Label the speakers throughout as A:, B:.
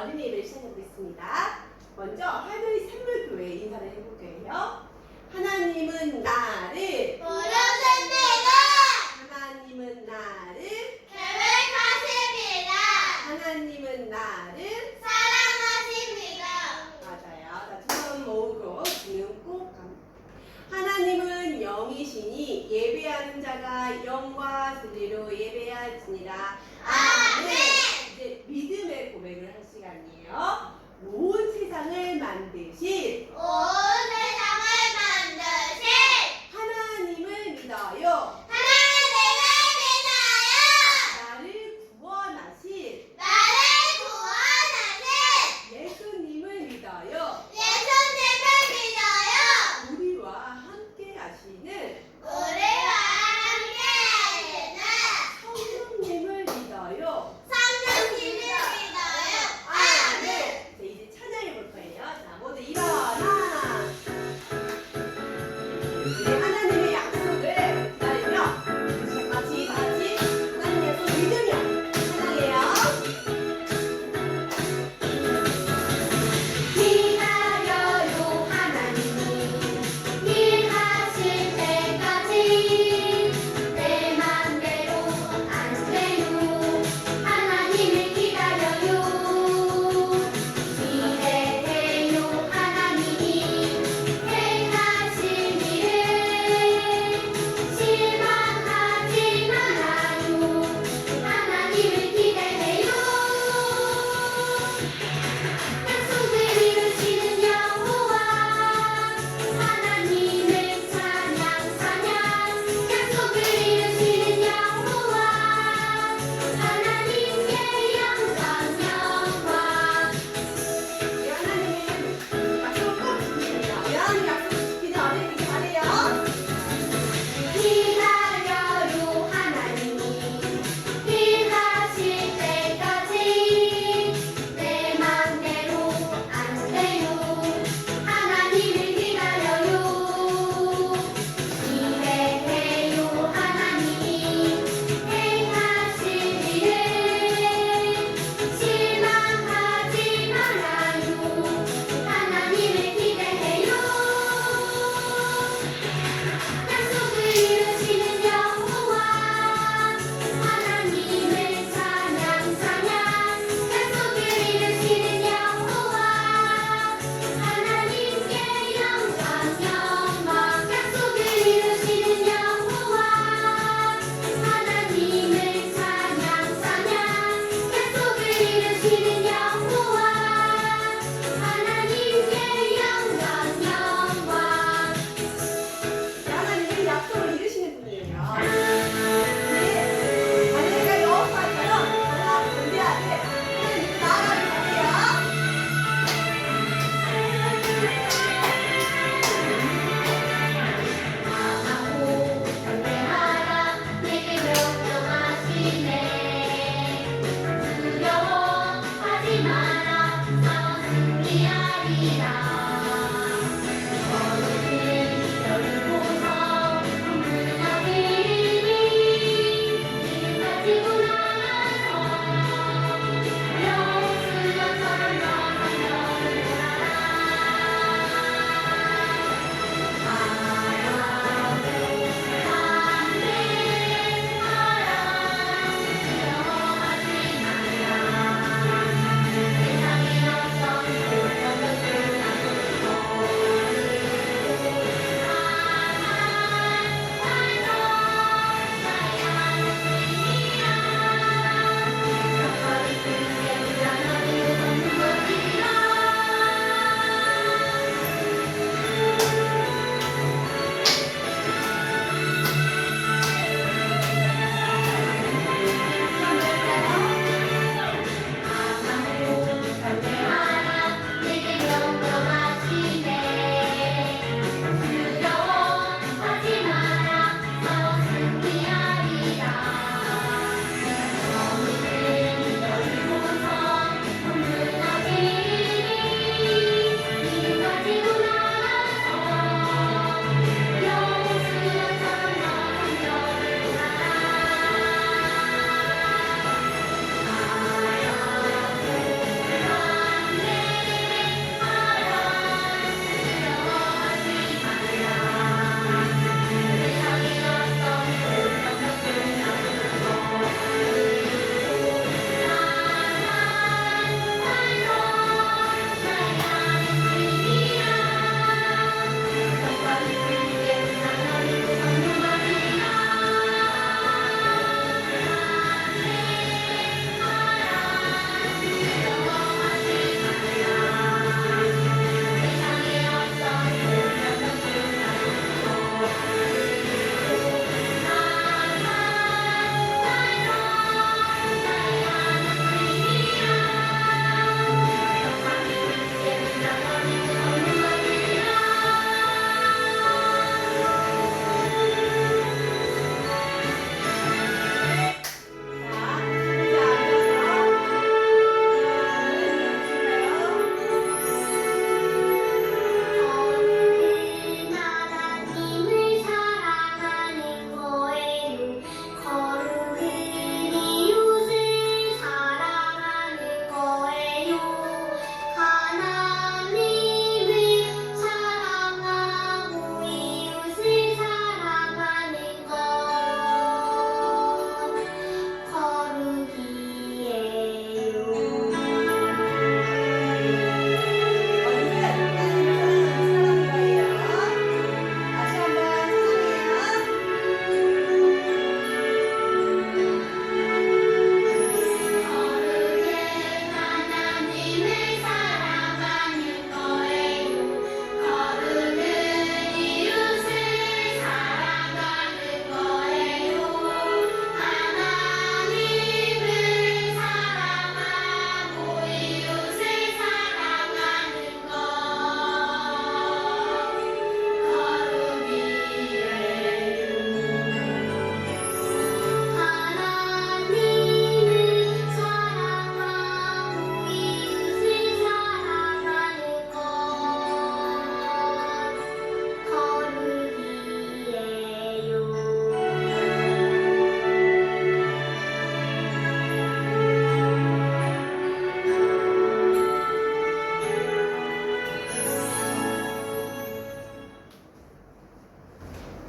A: 어린이 예배를 시작해보겠습니다. 먼저 하늘의 샘물교회 인사를 해볼게요. 하나님은 나를
B: 부르십니다.
A: 하나님은 나를
B: 계획하십니다.
A: 하나님은 나를
B: 사랑하십니다.
A: 맞아요. 자, 두 손 모으고 주는 꼭 하나님은 영이시니 예배하는 자가 영과 진리로 예배할지니라. 아멘. 이제 믿음의 고백을 할 시간이에요. 온 세상을 만드신
B: 온 세상을 만드신
A: 하나님을 믿어요.
B: 하나님을 믿어요.
A: 나를 구원하신
B: 나를 구원하신
A: 예수님을 믿어요.
B: 예수님을 믿어요.
A: 우리와 함께 하시는
B: 우리와 함께 하시는
A: 성령님을 믿어요.
B: 성령님을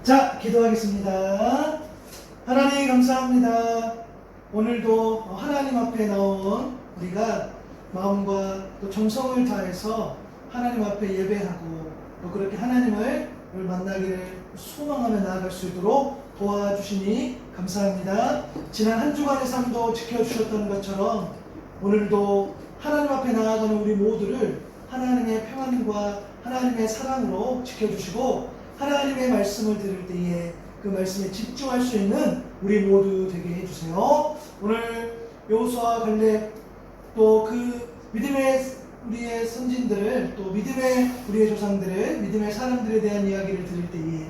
C: 자, 기도하겠습니다. 하나님 감사합니다. 오늘도 하나님 앞에 나온 우리가 마음과 또 정성을 다해서 하나님 앞에 예배하고 또 그렇게 하나님을 만나기를 소망하며 나아갈 수 있도록 도와주시니 감사합니다. 지난 한 주간의 삶도 지켜주셨던 것처럼 오늘도 하나님 앞에 나아가는 우리 모두를 하나님의 평안과 하나님의 사랑으로 지켜주시고 하나님의 말씀을 들을 때에 그 말씀에 집중할 수 있는 우리 모두 되게 해주세요. 오늘 여호수아 갈렙 또 그 믿음의 우리의 선진들을 또 믿음의 우리의 조상들을 믿음의 사람들에 대한 이야기를 들을 때에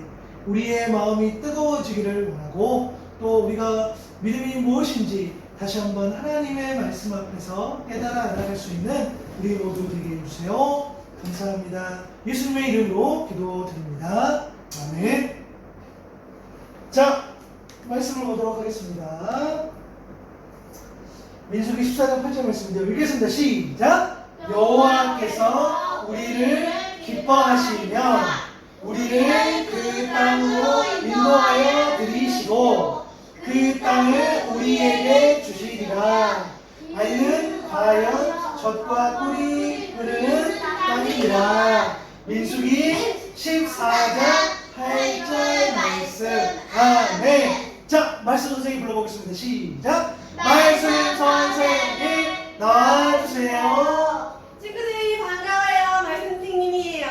C: 우리의 마음이 뜨거워지기를 원하고 또 우리가 믿음이 무엇인지 다시 한번 하나님의 말씀 앞에서 깨달아 알아갈 수 있는 우리 모두 되게 해주세요. 감사합니다. 예수님의 이름으로 기도드립니다. 아멘. 자, 말씀을 보도록 하겠습니다. 민수기 14장 8절 말씀인데요. 읽겠습니다. 시작! 여호와께서 우리를 기뻐하시며 우리를 그 땅으로 인도하여 들이시고 그 땅을 우리에게 주시리라. 이는 과연 젖과 꿀이 흐르는 땅이니라. 민수기 14장 8절 말씀. 아멘. 자, 말씀 선생님 불러보겠습니다. 시작! 말씀 선생님 나와주세요.
A: 친구들이 반가워요. 말씀 선생님이에요.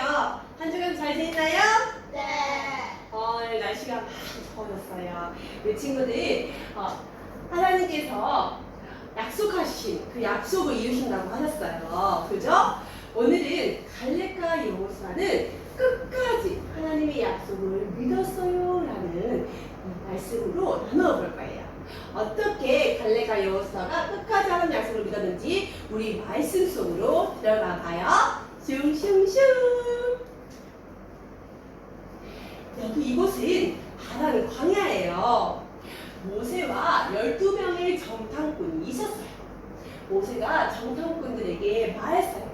A: 한 주간 잘 지냈나요?
B: 네.
A: 날씨가 많이 더워졌어요. 우리 친구들이 하나님께서 약속하신 그 약속을 이루신다고 하셨어요. 그죠? 오늘은 갈렙과 여호수아는 끝까지 하나님의 약속을 믿었어요 라는 말씀으로 나누어볼 거예요. 어떻게 갈렙과 여호수아가 끝까지 하나님 약속을 믿었는지 우리 말씀 속으로 들어가 봐요. 슝슝슝. 여기 이곳은 바다는 광야예요. 모세와 12명의 정탐꾼이 있었어요. 모세가 정탐꾼들에게 말했어요.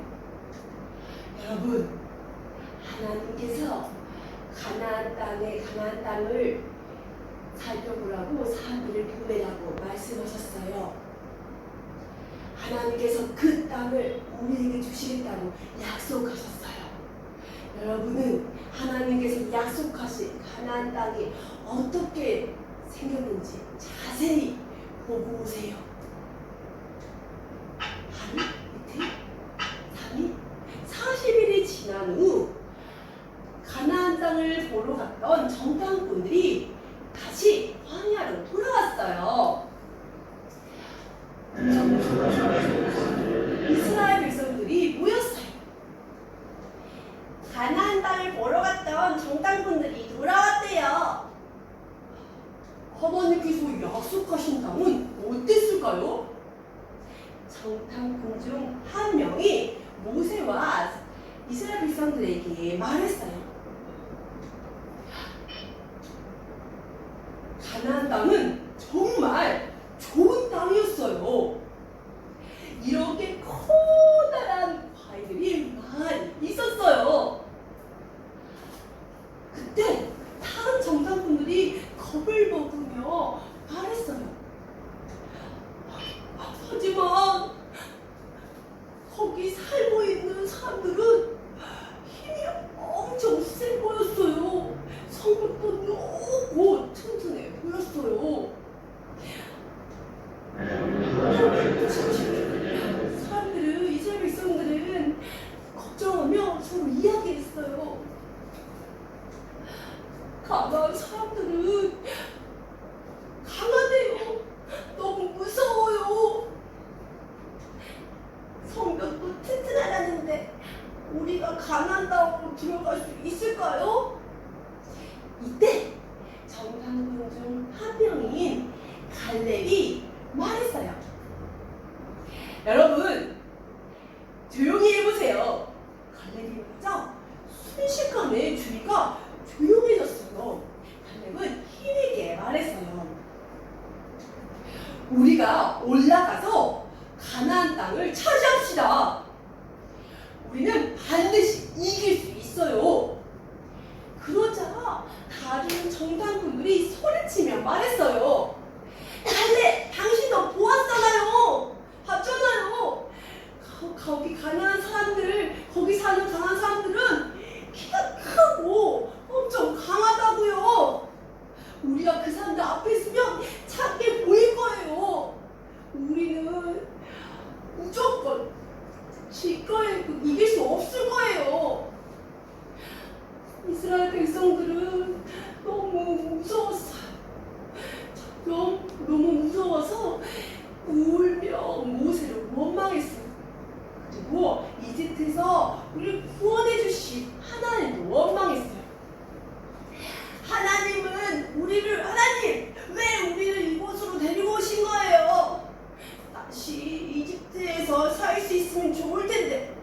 A: 여러분, 하나님께서 가나안 땅을 살펴보라고 사람들을 보내라고 말씀하셨어요. 하나님께서 그 땅을 우리에게 주시겠다고 약속하셨어요. 여러분은 하나님께서 약속하신 가나안 땅이 어떻게 생겼는지 자세히 보고 오세요. 하루, 이틀, 3일, 40일이 지난 후 가나안 땅을 보러 갔던 정탐꾼들이 다시 광야로 돌아왔어요. 이스라엘 백성들이 모였어요. 가나안 땅을 보러 갔던 정탐꾼들이 돌아왔대요. 하나님께서 약속하신 땅은 어땠을까요? 정탐꾼 중 한 명이 모세와 이스라엘 백성들에게 말했어요. 가나안 땅은 정말 좋은 땅이었어요. 이렇게 커다란 과일들이 많이 있었어요. 그때 다른 정탐꾼들이 겁을 먹으며 말했어요. 하지만 거기 살고 있는 사람들은 힘이 엄청 세 보였어요. 성벽도 너무 튼튼해 보였어요. 사람들은, 이스라엘 백성들은 걱정하며 서로 이야기했어요. 가나안 사람들은 강하대요. 너무 무서워요. 성벽도 튼튼하다는데 우리가 가나안 땅으로 들어갈 수 있을까요? 이때 정탐꾼 중 한 명인 갈렙이 말했어요. 여러분, 조용히 해보세요. 갈렙이 먼저 순식간에 주위가 조용해졌어요. 갈렙은 힘있게 말했어요. 우리가 올라가서 가나안 땅을 차지합시다. 우리는 반드시 이길 수 있어요. 그러자 다른 정탐꾼들이 소리치며 말했어요. 갈래, 당신도 보았잖아요. 봤잖아요. 거기 가난한 사람들, 거기 사는 가난한 사람들은 키가 크고 엄청 강하다고요. 우리가 그 사람들 앞에 있으면 작게 보일 거예요. 우리는 무조건 질 거예요. 이길 수 없을 거예요. 이스라엘 백성들은 너무 무서웠어요. 너무 무서워서 울며 모세를 원망했어요. 그리고 이집트에서 우리를 구원해 주신 하나님도 원망했어요. 하나님, 왜 우리를 이곳으로 데리고 오신 거예요? 다시 이집트에서 살 수 있으면 좋을 텐데.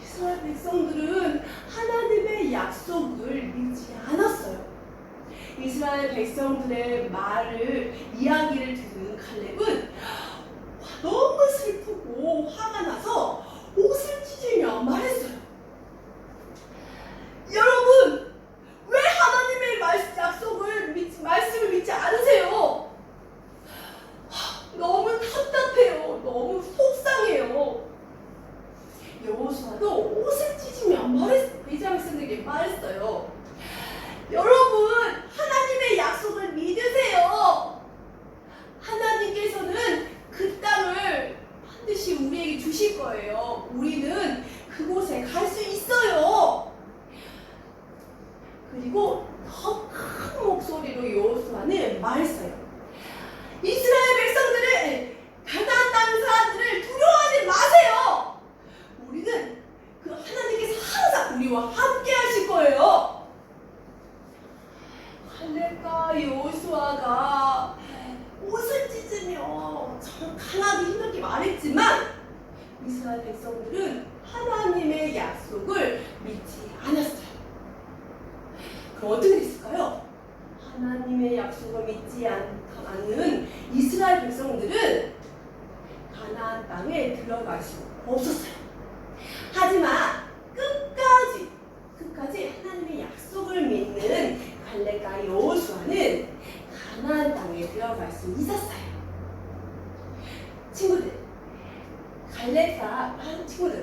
A: 이스라엘 백성들은 하나님의 약속을 믿지 않았어요. 이스라엘 백성들의 이야기를 들은 칼렙은 너무 슬프고 화가 나서 옷을 찢으며 말했어요. 여러분, 왜 하나님의 말씀을 믿지 않으세요? 너무 답답해요. 너무 속상해요. 여호수아도 옷을 찢으며 이스라엘 백성들에게 말했어요. 여러분, 하나님의 약속을 믿으세요. 하나님께서는 그 땅을 반드시 우리에게 주실 거예요. 우리는 그곳에 갈 수 있어요. 그리고 더 큰 목소리로 여호수아는 말했어요. 이스라엘 백성들을, 가나안 땅 사람들을 두려워하지 마세요. 우리는 그 하나님께서 항상 우리와 함께 하실 거예요. 칼렙과 여호수아가 옷을 찢으며 참 강하게 힘들게 말했지만 이스라엘 백성들은 하나님의 약속을 믿지 않았어요. 그럼 어떻게 됐을까요? 하나님의 약속을 믿지 않는 이스라엘 백성들은 가나안 땅에 들어갈 수 없었어요. 하지만 끝까지 하나님의 약속을 믿는 갈렙과 여호수아는 가나안 땅에 들어갈 수 있었어요.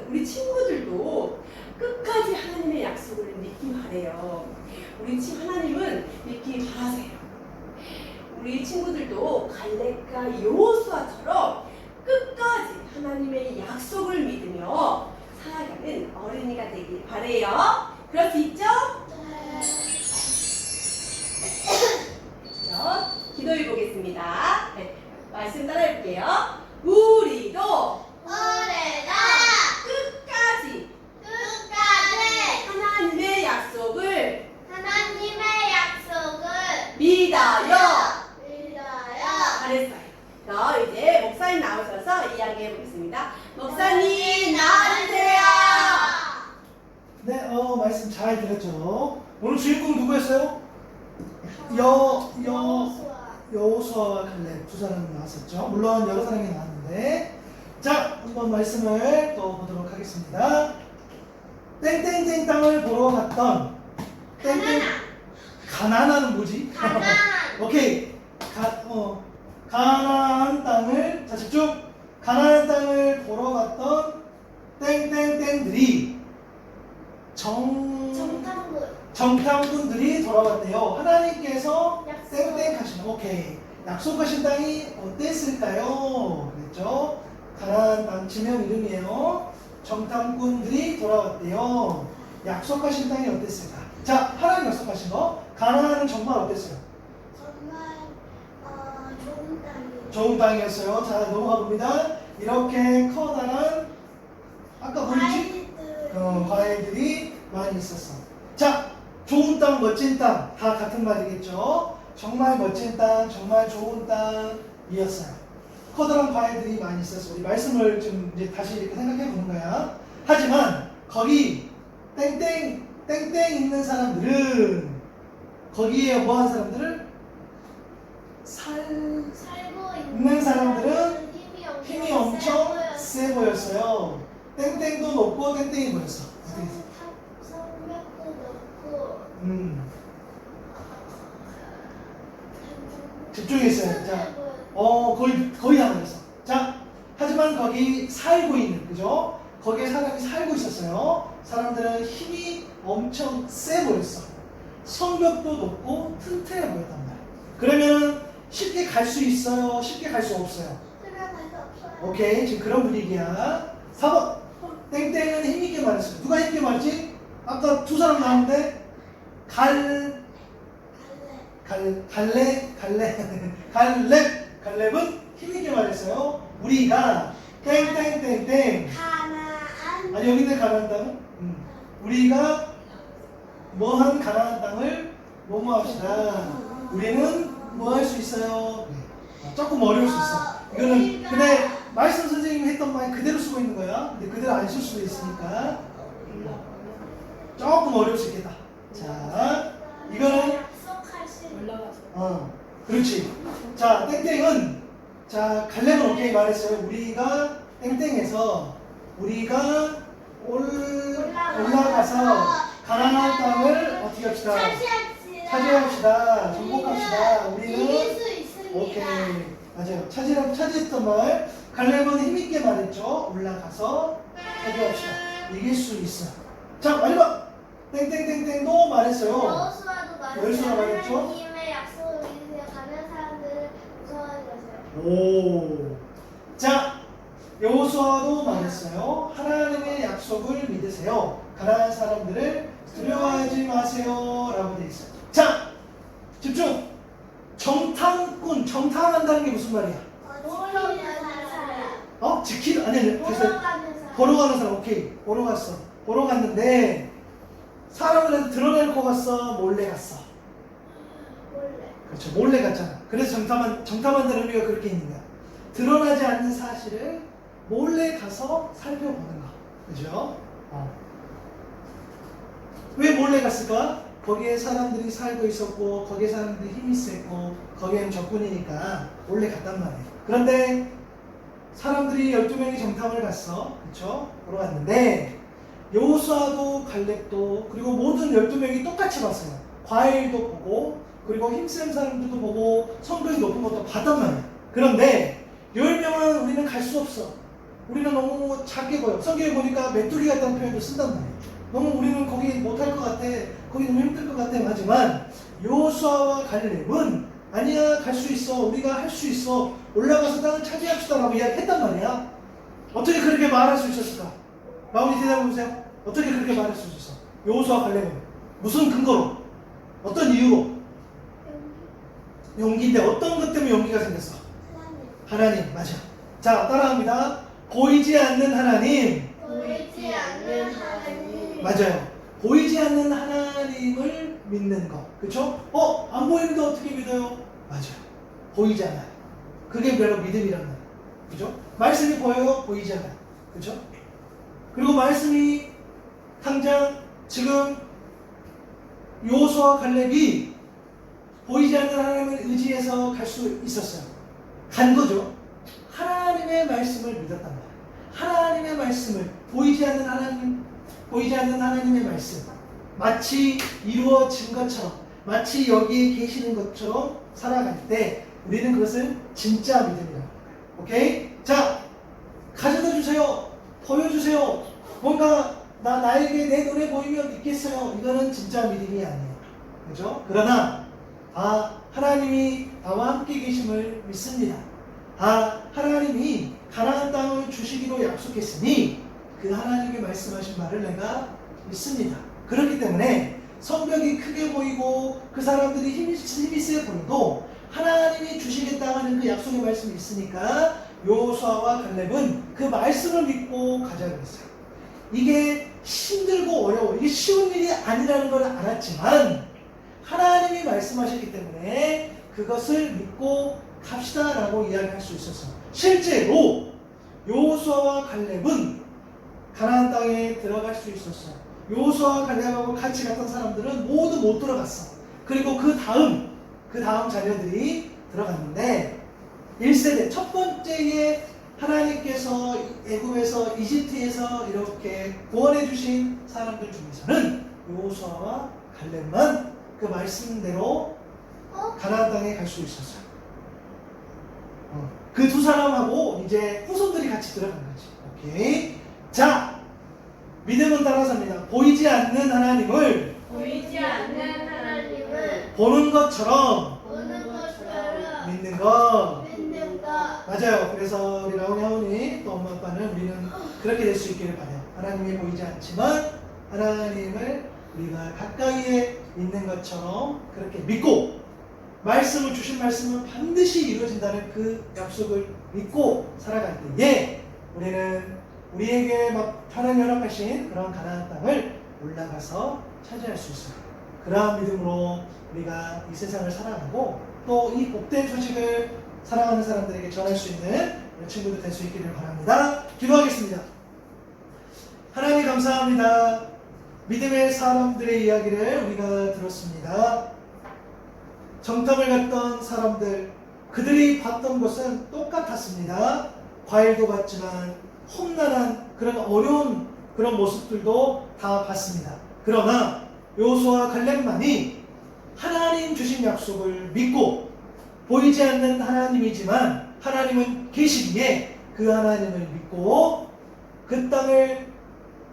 A: 우리 친구들도 끝까지 하나님의 약속을 믿기 바래요. 하나님은 믿기 바라세요. 우리 친구들도 갈렙과 여호수아처럼 끝까지 하나님의 약속을 믿으며 살아가는 어린이가 되길 바래요. 그럴 수 있죠? 기도해 보겠습니다. 네, 말씀 따라해볼게요. 우리도 끝까지 하나님의 약속을 믿어요. 잘했어요. 이제 목사님 나오셔서 이야기해 보겠습니다. 목사님 나와주세요.
C: 네, 말씀 잘 들었죠? 오늘 주인공 누구였어요? 여호수아와 칼렙 두 사람이 나왔었죠. 물론 여러 사람이 나왔는데, 자, 한번 말씀을 또 보도록 하겠습니다. 땡땡땡 땅을 보러 갔던 가나안은 뭐지? 오케이. 가나안 땅을, 자, 집중. 가나안 땅을 보러 갔던 땡땡땡들이 정탐꾼들이 돌아왔대요. 하나님께서 땡땡 하시는, 오케이. 약속하신 땅이 어땠을까요? 그랬죠? 가나안 땅 지명 이름이에요. 정탐꾼들이 돌아왔대요. 약속하신 땅이 어땠을까? 자, 하나님 약속하신 거. 가나안은 정말 어땠어요? 좋은 땅이었어요. 자, 넘어가 봅니다. 이렇게 커다란, 아까 뭐였지? 과일들이 많이 있었어. 자, 좋은 땅, 멋진 땅, 다 같은 말이겠죠? 정말 멋진 땅, 정말 좋은 땅이었어요. 커다란 과일들이 많이 있었어. 우리 말씀을 좀 이제 다시 이렇게 생각해 보는 거야. 하지만 거기 땡땡 있는 사람들은, 거기에 뭐 하는 사람들은?
B: 살고
C: 있는 사람들은 힘이 엄청 세 보였어요. 땡땡도 높고 땡땡이 보였어.
B: 성벽도 높고
C: 집중했어요. 자, 거의 다 맞았어. 자, 하지만 거기 살고 있는, 그죠? 거기에 사람이 살고 있었어요. 사람들은 힘이 엄청 세 보였어. 성벽도 높고 튼튼해 보였단 말이야. 그러면은 쉽게 갈 수 있어요? 쉽게 갈 수 없어요?
B: 들어갈 수 없어요.
C: 오케이, 지금 그런 분위기야. 4번. 땡땡은 힘있게 말했어요. 누가 힘있게 말했지? 아까 두 사람 나왔는데 갈렙은 힘있게 말했어요. 우리가 땡땡땡땡.
B: 가나안.
C: 아니 여기 있는 가나안 땅은 우리가 뭐한 가나안 땅을 뭐뭐 합시다. 우리는 뭐 할 수 있어요? 조금 어려울 수 있어. 이거는 근데 말씀 선생님이 했던 말 그대로 쓰고 있는 거야. 근데 그대로 안 쓸 수도 있으니까 조금 어려울 수 있겠다. 자, 이거는
B: 약속할 수 있는.
A: 올라가서.
C: 그렇지. 자, 땡땡은 자 갈렙은 오케이 말했어요. 우리가 땡땡에서 우리가 올라가서 가나안 땅을 어떻게 합시다. 차지합시다. 정복합시다.
B: 이길
C: 우리는
B: 수 있습니다.
C: 오케이 맞아요. 차지했던 말 갈렙은 힘있게 말했죠. 올라가서 차지합시다. 이길 수 있어. 자 마지막 땡땡땡땡도 말했어요.
B: 여호수아도 말했어요.
C: 여호수아 말했죠?
B: 하나님의 약속을 믿으세요. 가는 사람들을 무서워하지 마세요.
C: 오. 자 여호수아도 말했어요. 하나님의 약속을 믿으세요. 가난한 사람들을 두려워하지 마세요. 라고 돼 있어요. 자 집중. 정탐꾼, 정탐한다는 게 무슨 말이야?
B: 지키는 사람.
C: 지키는 아니
B: 보러
C: 됐어요.
B: 가는 사람.
C: 보러 가는 사람 오케이 보러 갔어. 보러 갔는데 사람들한테 드러내고 갔어. 몰래 갔어.
B: 몰래.
C: 그렇죠. 몰래 갔잖아. 그래서 정탐한다는 의미가 그렇게 있는 거야. 드러나지 않는 사실을 몰래 가서 살펴보는 거. 그죠? 왜 몰래 갔을까? 거기에 사람들이 살고 있었고 거기에 사람들이 힘이 셌고 거기에는 적군이니까 몰래 갔단 말이에요. 그런데 사람들이 12명이 정탐을 갔어. 그쵸? 보러 갔는데 여호수아도 갈렙도 그리고 모든 12명이 똑같이 봤어요. 과일도 보고 그리고 힘센 사람들도 보고 성벽이 높은 것도 봤단 말이야. 그런데 10명은 우리는 갈 수 없어. 우리는 너무 작게 보여. 성경에 보니까 메뚜기 같다는 표현도 쓴단 말이야. 너무 우리는 거기 못할 것 같아. 거기 너무 힘들 것 같아. 하지만 여호수아와 갈렙은 아니야 갈 수 있어. 우리가 할 수 있어. 올라가서 땅을 차지합시다 라고 이야기했단 말이야. 어떻게 그렇게 말할 수 있었을까? 마음이 대답해 보세요. 어떻게 그렇게 말할 수 있었어? 여호수아 갈렙은 무슨 근거로? 어떤 이유로? 용기인데 어떤 것 때문에 용기가 생겼어? 하나님 맞아. 자 따라합니다. 보이지 않는 하나님.
B: 보이지 않는 하나님.
C: 맞아요. 보이지 않는 하나님을 믿는 것. 그쵸? 안 보이는데 어떻게 믿어요? 맞아요. 보이지 않아요. 그게 바로 믿음이란 말이에요. 그죠? 말씀이 보여요? 보이지 않아요. 그죠? 그리고 말씀이 당장 지금 여호수아와 갈렙이 보이지 않는 하나님을 의지해서 갈 수 있었어요. 간 거죠. 하나님의 말씀을 믿었단 말이에요. 하나님의 말씀을 보이지 않는 하나님의 말씀 마치 이루어진 것처럼 마치 여기에 계시는 것처럼 살아갈 때 우리는 그것을 진짜 믿음이라고 해요. 오케이? 자 가져다 주세요. 보여주세요. 뭔가 나에게 내 눈에 보이면 믿겠어요. 이거는 진짜 믿음이 아니에요. 그죠? 그러나 하나님이 나와 함께 계심을 믿습니다. 하나님이 가나안 땅을 주시기로 약속했으니 그 하나님이 말씀하신 말을 내가 믿습니다. 그렇기 때문에 성벽이 크게 보이고 그 사람들이 힘이 세 보여도 하나님이 주시겠다 하는 그 약속의 말씀이 있으니까 여호수아와 갈렙은 그 말씀을 믿고 가자고 했어요. 이게 힘들고 어려워. 이게 쉬운 일이 아니라는 걸 알았지만 하나님이 말씀하셨기 때문에 그것을 믿고 갑시다라고 이야기할 수 있었어요. 실제로 여호수아와 갈렙은 가나안 땅에 들어갈 수 있었어요. 여호수아와 갈렙하고 같이 갔던 사람들은 모두 못 들어갔어. 그리고 그 다음 자녀들이 들어갔는데 1세대 첫 번째에 하나님께서 애굽에서 이집트에서 이렇게 구원해 주신 사람들 중에서는 여호수아와 갈렙만 그 말씀대로 가나안 땅에 갈 수 있었어요. 그 두 사람하고 이제 후손들이 같이 들어간 거지. 오케이. 자, 믿음은 따라서 합니다. 보이지 않는 하나님을
B: 보이지 않는 하나님을
C: 보는 것처럼
B: 보는 것처럼
C: 믿는 것.
B: 믿는 것.
C: 맞아요. 그래서 우리 라온이 하온이 또 엄마 아빠는 우리는 그렇게 될 수 있기를 바래요. 하나님이 보이지 않지만 하나님을 우리가 가까이에 있는 것처럼 그렇게 믿고 말씀을 주신 말씀은 반드시 이루어진다는 그 약속을 믿고 살아갈 때에 우리는 우리에게 막 하나님 허락하신 그런 가나안 땅을 올라가서 차지할 수 있어요. 그러한 믿음으로 우리가 이 세상을 살아가고 또 이 복된 소식을 사랑하는 사람들에게 전할 수 있는 우리 친구들 될 수 있기를 바랍니다. 기도하겠습니다. 하나님 감사합니다. 믿음의 사람들의 이야기를 우리가 들었습니다. 정탐을 갔던 사람들, 그들이 봤던 것은 똑같았습니다. 과일도 봤지만 험난한 그런 어려운 그런 모습들도 다 봤습니다. 그러나 여호수아와 갈렙만이 하나님 주신 약속을 믿고 보이지 않는 하나님이지만 하나님은 계시기에 그 하나님을 믿고 그 땅을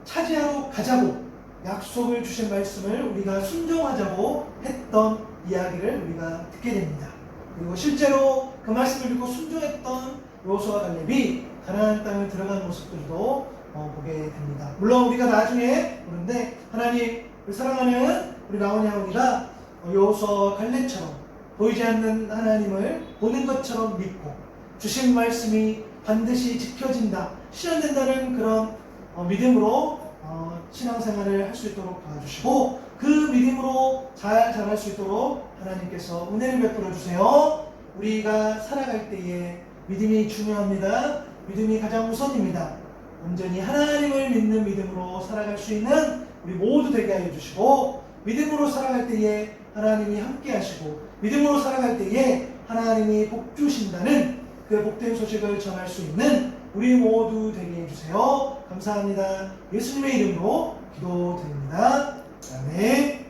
C: 차지하러 가자고 약속을 주신 말씀을 우리가 순종하자고 했던 이야기를 우리가 듣게 됩니다. 그리고 실제로 그 말씀을 듣고 순종했던 여호수아와 갈렙이 가나안 땅을 들어간 모습들도 보게 됩니다. 물론 우리가 나중에 보는데 하나님 사랑하는 우리 라온이 하온이가 여호수아와 갈렙처럼 보이지 않는 하나님을 보는 것처럼 믿고 주신 말씀이 반드시 지켜진다, 실현된다는 그런 믿음으로 신앙생활을 할 수 있도록 도와주시고 그 믿음으로 잘 자랄 수 있도록 하나님께서 은혜를 베풀어 주세요. 우리가 살아갈 때에 믿음이 중요합니다. 믿음이 가장 우선입니다. 온전히 하나님을 믿는 믿음으로 살아갈 수 있는 우리 모두 되게 하여 주시고 믿음으로 살아갈 때에 하나님이 함께 하시고 믿음으로 살아갈 때에 하나님이 복 주신다는 그 복된 소식을 전할 수 있는 우리 모두 되게 해주세요. 감사합니다. 예수님의 이름으로 기도드립니다. 아멘.